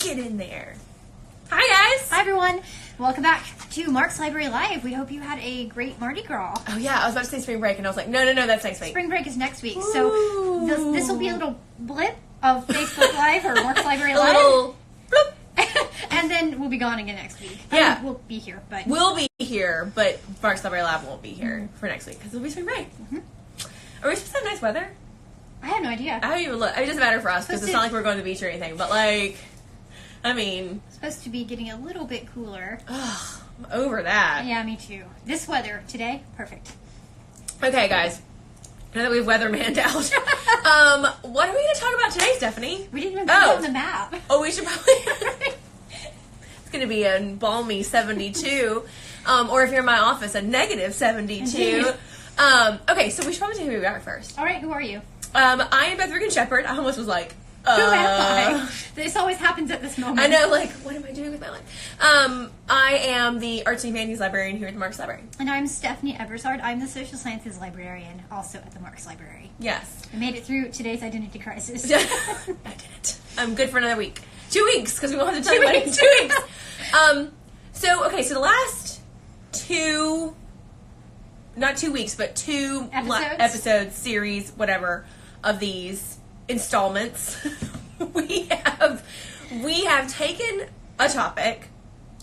Get in there. Hi, guys. Hi, everyone. Welcome back to Marx Library Live. We hope you had a great Mardi Gras. Oh, yeah. I was about to say spring break, and I was like, no, that's next week. Spring break is next week. Ooh. So this will be a little blip of Facebook Live or Marx Library Live. A little bloop. And then we'll be gone again next week. Yeah. We'll be here, but... We'll be here, but Marx Library Live won't be here for next week, because it'll be spring break. Mm-hmm. Are we supposed to have nice weather? I have no idea. I don't even look. It doesn't matter for us, because it's not like we're going to the beach or anything, but, like, I mean... It's supposed to be getting a little bit cooler. Ugh, I'm over that. Yeah, me too. This weather today, perfect. Okay, guys. Now that we've weathermanned out, what are we going to talk about today, Stephanie? We didn't even put it on the map. Oh, we should probably... It's going to be a balmy 72. Or if you're in my office, a negative 72. Okay, so we should probably tell who we are first. All right, who are you? I am Beth and Shepherd. I almost was like... Who am I? This always happens at this moment. I know, like, what am I doing with my life? I am the Arts and Humanities Librarian here at the Marx Library. And I'm Stephanie Ebersard. I'm the Social Sciences Librarian, also at the Marx Library. Yes. I made it through today's identity crisis. I did it. I'm good for another week. 2 weeks, because we won't have to tell you about it in 2 weeks. So the last two, not 2 weeks, but two episodes, series, whatever, of these installments, we have taken a topic,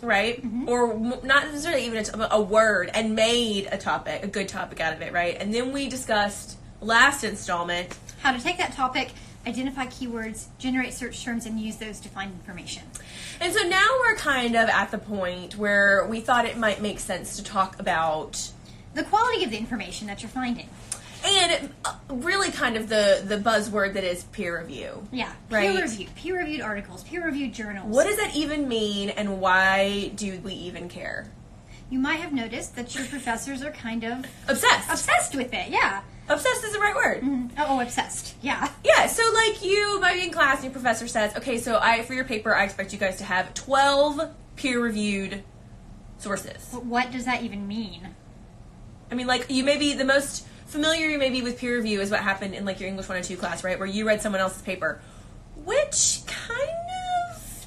right? Mm-hmm. Or not necessarily even a word, and made a good topic out of it, right? And then we discussed last installment how to take that topic, identify keywords, generate search terms, and use those to find information. And so now we're kind of at the point where we thought it might make sense to talk about the quality of the information that you're finding. And really kind of the buzzword that is peer review. Yeah, right? Peer-reviewed articles, peer-reviewed journals. What does that even mean, and why do we even care? You might have noticed that your professors are kind of... Obsessed with it, yeah. Obsessed is the right word. Mm-hmm. Oh, obsessed, yeah. Yeah, so like you might be in class and your professor says, okay, so for your paper, I expect you guys to have 12 peer-reviewed sources. But what does that even mean? I mean, like, you may be the most... familiar you may be with peer review is what happened in like your English 102 class, right? Where you read someone else's paper, which kind of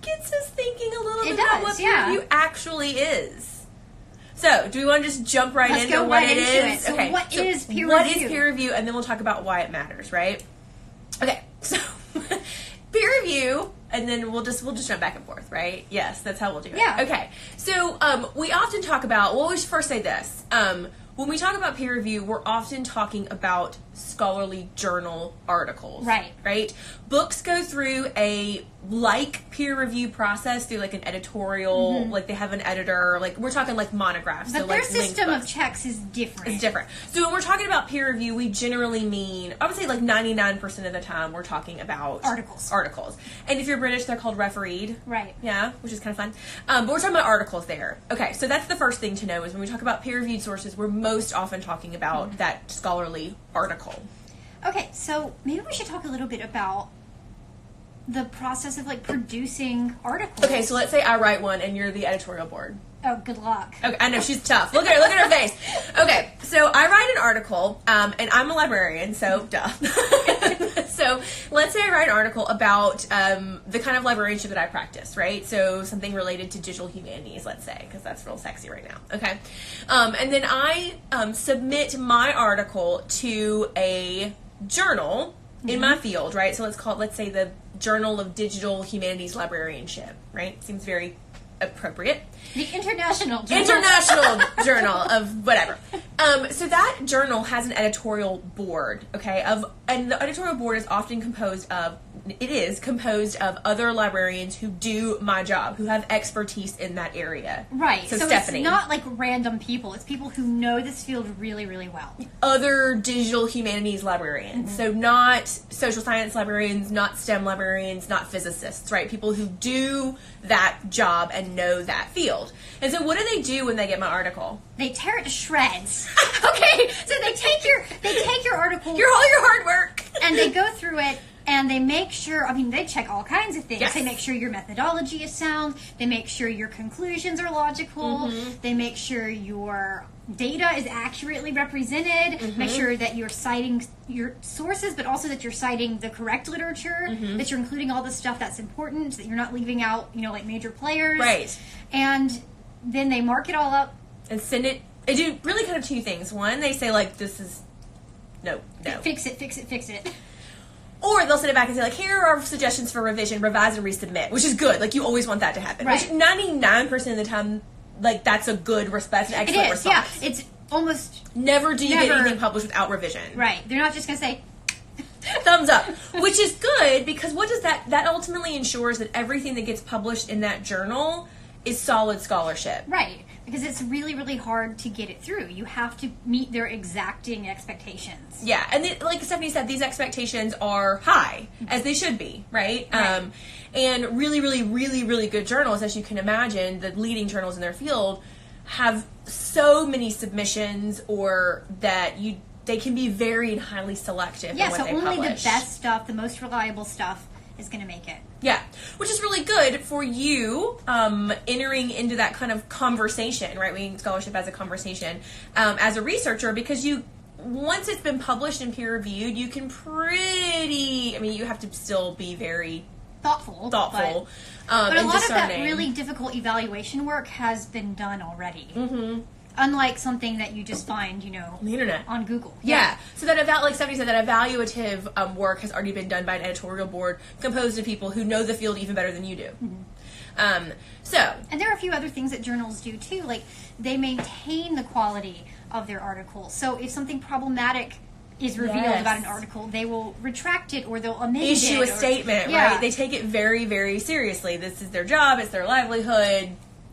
gets us thinking a little bit about what peer review actually is. So, do we want to just jump right into what it is? So okay. What is peer review? What is peer review? And then we'll talk about why it matters, right? Okay. So, peer review, and then we'll just jump back and forth, right? Yes, that's how we'll do it. Yeah. Okay. So, we often talk about. Well, we should first say this. When we talk about peer review, we're often talking about scholarly journal articles. Right. Right? Books go through a peer review process through like an editorial, like they have an editor, like we're talking like monographs. But so their like system of checks is different. It's different. So when we're talking about peer review, we generally mean, I would say like 99% of the time we're talking about articles. And if you're British, they're called refereed. Right. Yeah, which is kind of fun. But we're talking about articles there. Okay, so that's the first thing to know is when we talk about peer reviewed sources, we're most often talking about that scholarly article. Okay, so maybe we should talk a little bit about the process of like producing articles. Okay, so let's say I write one and you're the editorial board. Oh, good luck. Okay, I know, she's tough. Look at her face. Okay, so I write an article, and I'm a librarian, so duh. So let's say I write an article about the kind of librarianship that I practice, right? So something related to digital humanities, let's say, because that's real sexy right now. Okay, and then I submit my article to a journal in my field, right? So let's say the Journal of Digital Humanities Librarianship, right? Seems very appropriate. The International Journal of whatever. So that journal has an editorial board, okay? And the editorial board is often composed of other librarians who do my job, who have expertise in that area. Right. So Stephanie. It's not like random people. It's people who know this field really, really well. Other digital humanities librarians. So not social science librarians, not STEM librarians, not physicists, right? People who do that job and know that field. And so what do they do when they get my article? They tear it to shreds. Okay, so they take your article, all your hard work, and they go through it And they make sure, I mean, they check all kinds of things. Yes. They make sure your methodology is sound. They make sure your conclusions are logical. They make sure your data is accurately represented. Make sure that you're citing your sources, but also that you're citing the correct literature, that you're including all the stuff that's important, that you're not leaving out, you know, like major players. Right. And then they mark it all up. And send it. They do really kind of two things. One, they say, like, this is... No. Fix it. Or they'll send it back and say, like, here are suggestions for revision, revise and resubmit, which is good. Like, you always want that to happen. Right. Which 99% of the time, like, that's a good response, an excellent response. Yeah. It's almost... Never do you get anything published without revision. Right. They're not just going to say... Thumbs up. Which is good, because what does that... That ultimately ensures that everything that gets published in that journal is solid scholarship. Right. Because it's really, really hard to get it through. You have to meet their exacting expectations. Yeah, and like Stephanie said, these expectations are high, as they should be, right? And really, really, really, really good journals, as you can imagine, the leading journals in their field, have so many submissions, or that they can be very and highly selective in what they publish. Yeah, so only the best stuff, the most reliable stuff, is going to make it. Yeah, which is really good for you entering into that kind of conversation, right? Reading scholarship as a conversation as a researcher, because once it's been published and peer reviewed, you can you have to still be very thoughtful. But a lot of that really difficult evaluation work has been done already. Unlike something that you just find, you know, on the internet, on Google. Yeah. So that like Stephanie said, that evaluative work has already been done by an editorial board composed of people who know the field even better than you do. And there are a few other things that journals do too, like they maintain the quality of their articles. So if something problematic is revealed about an article, they will retract it, or they'll amend issue a statement. Right? They take it very, very seriously. This is their job. It's their livelihood.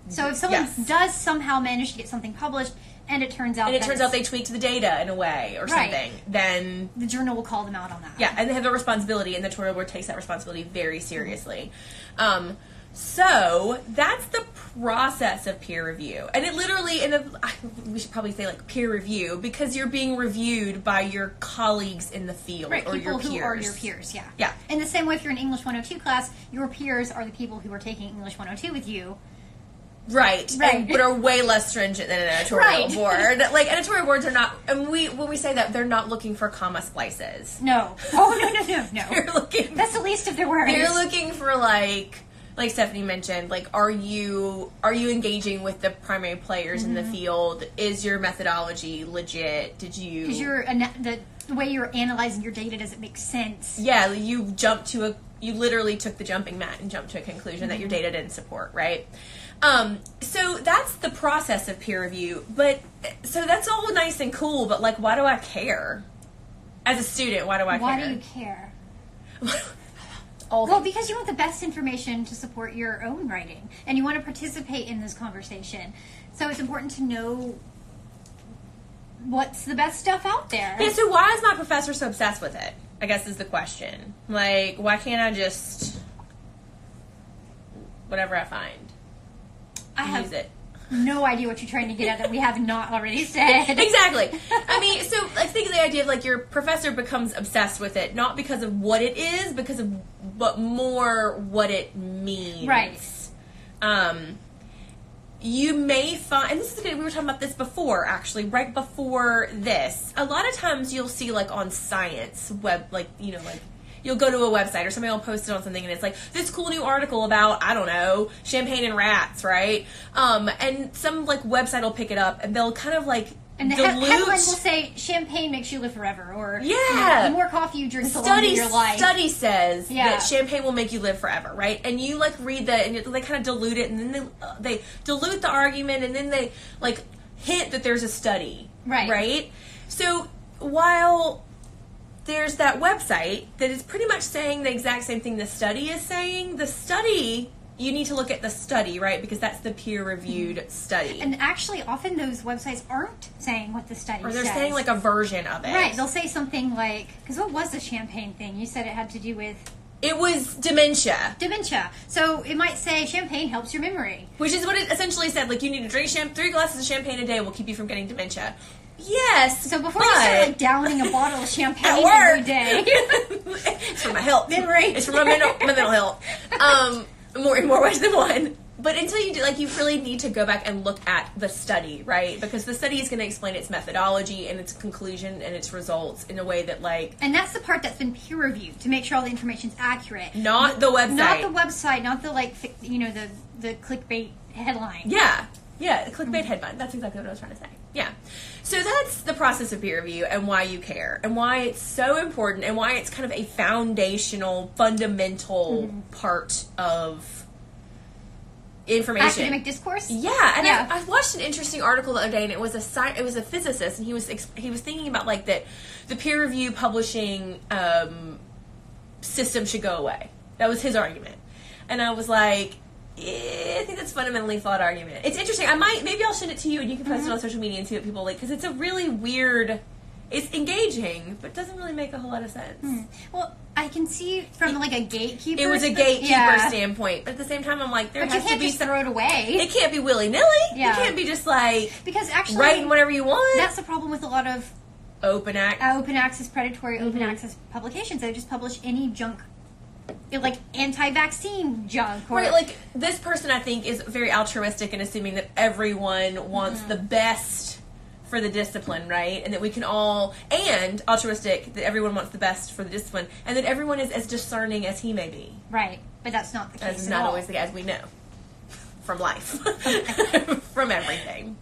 So if someone does somehow manage to get something published, and it turns out they tweaked the data in a way or something, then the journal will call them out on that. Yeah, and they have a responsibility, and the editorial board takes that responsibility very seriously. So that's the process of peer review, and it literally, we should probably say like peer review, because you're being reviewed by your colleagues in the field, or your peers. People who are your peers. Yeah. Yeah. In the same way, if you're in English 102 class, your peers are the people who are taking English 102 with you. Right. But are way less stringent than an editorial board. Like, editorial boards are not, and when we say that, they're not looking for comma splices. No. Oh, no. They're looking... That's the least of their worries. They're looking for, like Stephanie mentioned, like, are you engaging with the primary players in the field? Is your methodology legit? Did you... Because the way you're analyzing your data, does it make sense? Yeah, you literally took the jumping mat and jumped to a conclusion that your data didn't support, right? So that's the process of peer review, so that's all nice and cool, but like, why do I care? As a student, why do I care? Why do you care? Because you want the best information to support your own writing, and you want to participate in this conversation. So it's important to know what's the best stuff out there. Yeah, so why is my professor so obsessed with it, I guess is the question. Like, why can't I just, whatever I find, use it? No idea what you're trying to get at that we have not already said. Exactly. I mean, so I think the idea of like your professor becomes obsessed with it, not because of what it is, but more what it means. Right. You may find, and this is good, we were talking about this before, actually, right before this. A lot of times you'll see, like, on science web, like, you know, like, you'll go to a website or somebody will post it on something and it's like, this cool new article about, I don't know, champagne and rats, right? And some, like, website will pick it up and they'll kind of, like, and the headline will say, champagne makes you live forever, or the more coffee you drink, the longer your life. Study says that champagne will make you live forever, right? And you, like, read that, and they kind of dilute it, and then they dilute the argument, and then they, like, hint that there's a study, right? So while there's that website that is pretty much saying the exact same thing the study is saying, the study... You need to look at the study, right? Because that's the peer-reviewed study. And actually, often those websites aren't saying what the study says. Or they're saying, like, a version of it. Right. They'll say something like... Because what was the champagne thing? You said it had to do with... It was dementia. Dementia. So it might say champagne helps your memory. Which is what it essentially said. Like, you need to drink 3 glasses of champagne a day will keep you from getting dementia. Yes. So before you start like downing a bottle of champagne work. every day, it's for my health. Right. It's for my mental health. In more ways than one. But until you do, like, you really need to go back and look at the study, right? Because the study is going to explain its methodology and its conclusion and its results in a way that, like... And that's the part that's been peer reviewed to make sure all the information's accurate. Not the website. Not the website, not the, like, the clickbait headline. Yeah. Yeah, the clickbait headline. That's exactly what I was trying to say. Yeah. So that's the process of peer review and why you care and why it's so important and why it's kind of a foundational, fundamental part of information. Academic discourse? Yeah, and I watched an interesting article the other day, and it was a physicist, and he was thinking about, like, that the peer review publishing system should go away. That was his argument. And I was like, I think that's a fundamentally flawed argument. It's interesting. Maybe I'll send it to you, and you can post it on social media and see what people like, because it's a really weird... It's engaging, but doesn't really make a whole lot of sense. Well, I can see from like a gatekeeper. It was a gatekeeper standpoint, but at the same time, I'm like, there has to be throw it away. It can't be willy nilly. Yeah. You can't be just like because actually writing whatever you want. That's the problem with a lot of open access predatory open access publications. They just publish any junk, like anti-vaccine junk. Or, right, like this person I think is very altruistic in assuming that everyone wants the best for the discipline, right? And that we can all, and altruistic, that everyone wants the best for the discipline, and that everyone is as discerning as he may be. Right, but that's not the case That's at not all. always the case, as we know. From life. From everything.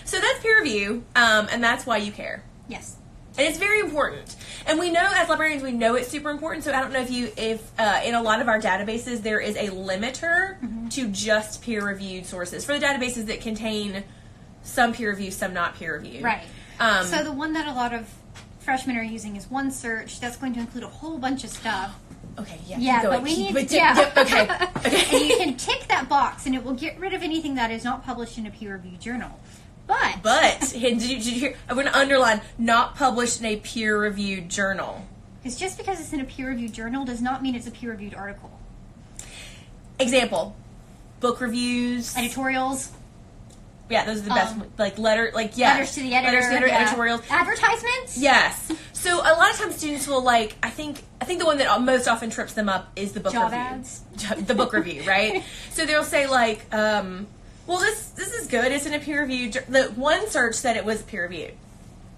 So that's peer review, and that's why you care. Yes. And it's very important. And we know, as librarians, we know it's super important, so I don't know if in a lot of our databases, there is a limiter to just peer-reviewed sources. For the databases that contain some peer review, some not peer review. Right. So the one that a lot of freshmen are using is OneSearch. That's going to include a whole bunch of stuff. Okay, yeah. Yeah, but we need to... Yeah. Yep, okay. And you can tick that box, and it will get rid of anything that is not published in a peer-reviewed journal. But did you hear? I'm going to underline, not published in a peer-reviewed journal. Because just because it's in a peer-reviewed journal does not mean it's a peer-reviewed article. Example, book reviews. Editorials. Yeah, those are the best. Letters to the editor. Letters to the editor, editorials. Advertisements? Yes. So a lot of times students will I think the one that most often trips them up is the book Job review. ads. The book review, right? So they'll say well, this is good. It's in a peer reviewed. The OneSearch said it was peer reviewed.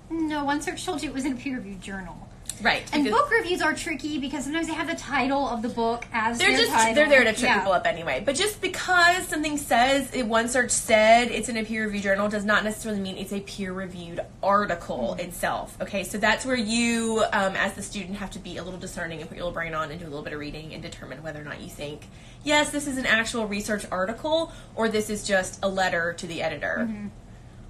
No, OneSearch told you it was in a peer reviewed journal. Right. And book reviews are tricky because sometimes they have the title of the book as their title. They're there to trip people up anyway. But just because something says OneSearch said it's in a peer reviewed journal does not necessarily mean it's a peer reviewed article itself. Okay, so that's where you, as the student, have to be a little discerning and put your little brain on and do a little bit of reading and determine whether or not you think, yes, this is an actual research article, or this is just a letter to the editor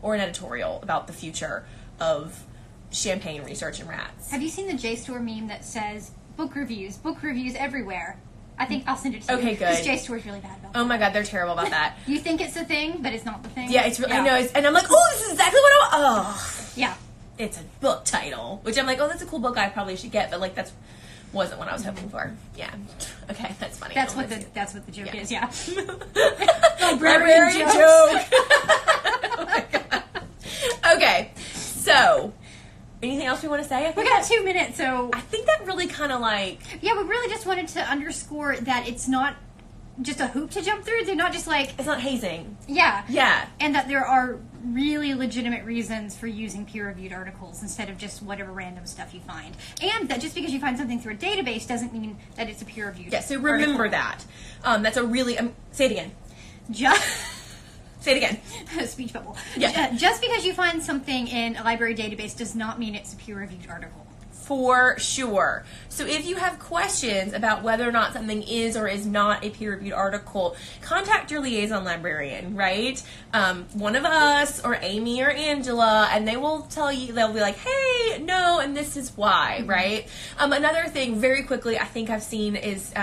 or an editorial about the future of champagne research in rats. Have you seen the JSTOR meme that says book reviews everywhere? I think I'll send it to you. Okay, good. Because JSTOR is really bad about that. Oh my god, they're terrible about that. You think it's a thing, but it's not the thing. Yeah, it's really, I know, and I'm like, oh, this is exactly what Yeah. It's a book title, which I'm like, oh, that's a cool book I probably should get, but like wasn't what I was hoping for. Yeah. Okay, that's funny. That's what the joke is, yeah. Librarian joke. Oh my god. Okay, so anything else we want to say? We got 2 minutes, so I think that really kind of yeah, we really just wanted to underscore that it's not just a hoop to jump through. They're not just like... It's not hazing. Yeah. Yeah. And that there are really legitimate reasons for using peer-reviewed articles instead of just whatever random stuff you find. And that just because you find something through a database doesn't mean that it's a peer-reviewed Yeah, so remember article. that. That's a really... say it again. Say it again. Speech bubble. Yeah. Just because you find something in a library database does not mean it's a peer-reviewed article. For sure. So if you have questions about whether or not something is or is not a peer-reviewed article, contact your liaison librarian, right? One of us, or Amy or Angela, and they will tell you, they'll be like, hey, no, and this is why, right? Another thing, very quickly, I think I've seen is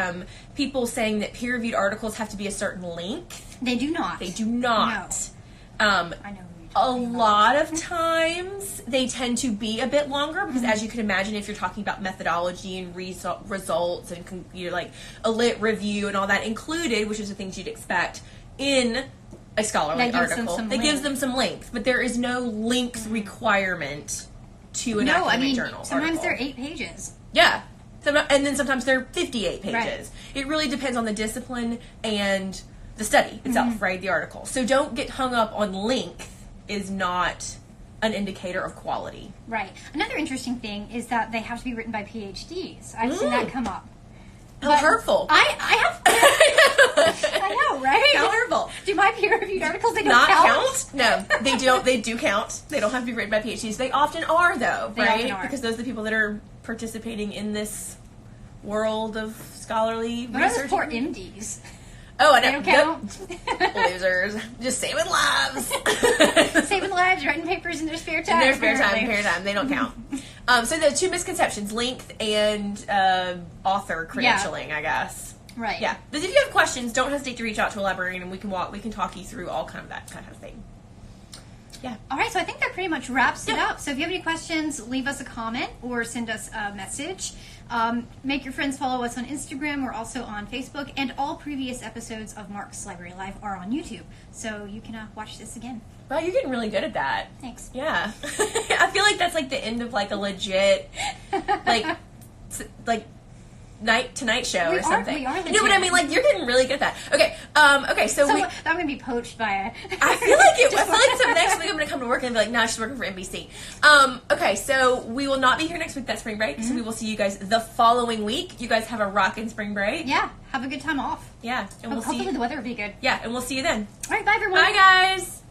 people saying that peer-reviewed articles have to be a certain length. They do not. They do not. No. I know. A lot of times they tend to be a bit longer because, as you can imagine, if you're talking about methodology and results and you're like a lit review and all that included, which is the things you'd expect in a scholarly That gives them article some that gives length. them some length, but there is no length requirement to an academic journal sometimes article. they're 8 pages. Yeah. And then sometimes they're 58 pages. Right. It really depends on the discipline and the study itself, right? The article. So don't get hung up on length is not an indicator of quality. Right. Another interesting thing is that they have to be written by PhDs. I've seen that come up. How hurtful. I have. I know, right? How hurtful. Do my peer-reviewed articles, they don't Not count? No, they don't. They do count. They don't have to be written by PhDs. They often are, though, They right? often are. Because those are the people that are participating in this world of scholarly What are those research. poor MDs? Oh, I They know. don't count? Losers. Just saving lives. Saving lives, writing papers in their spare time. In their spare apparently. time, they don't count. So the two misconceptions, length and author credentialing, I guess. Right. Yeah. But if you have questions, don't hesitate to reach out to a librarian and we can talk you through all kind of that kind of thing. Yeah. All right, so I think that pretty much wraps it Yeah. up. So if you have any questions, leave us a comment or send us a message. Make your friends follow us on Instagram. We're also on Facebook. And all previous episodes of Marx Library Live are on YouTube. So you can watch this again. Wow, you're getting really good at that. Thanks. Yeah. I feel like that's like the end of like a legit like Tonight Show We or are- something. we are You know what I legit. mean? Like you're getting really good at that. Okay. Okay. So So we. I'm going to be poached by a... I feel like so next week I'm going to come to work and be like, nah, she's working for NBC. Okay, so we will not be here next week. That's spring break. So we will see you guys the following week. You guys have a rockin' spring break. Yeah, have a good time off. Yeah, and we'll see Hopefully you. the weather will be good. Yeah, and we'll see you then. All right, bye everyone. Bye, guys.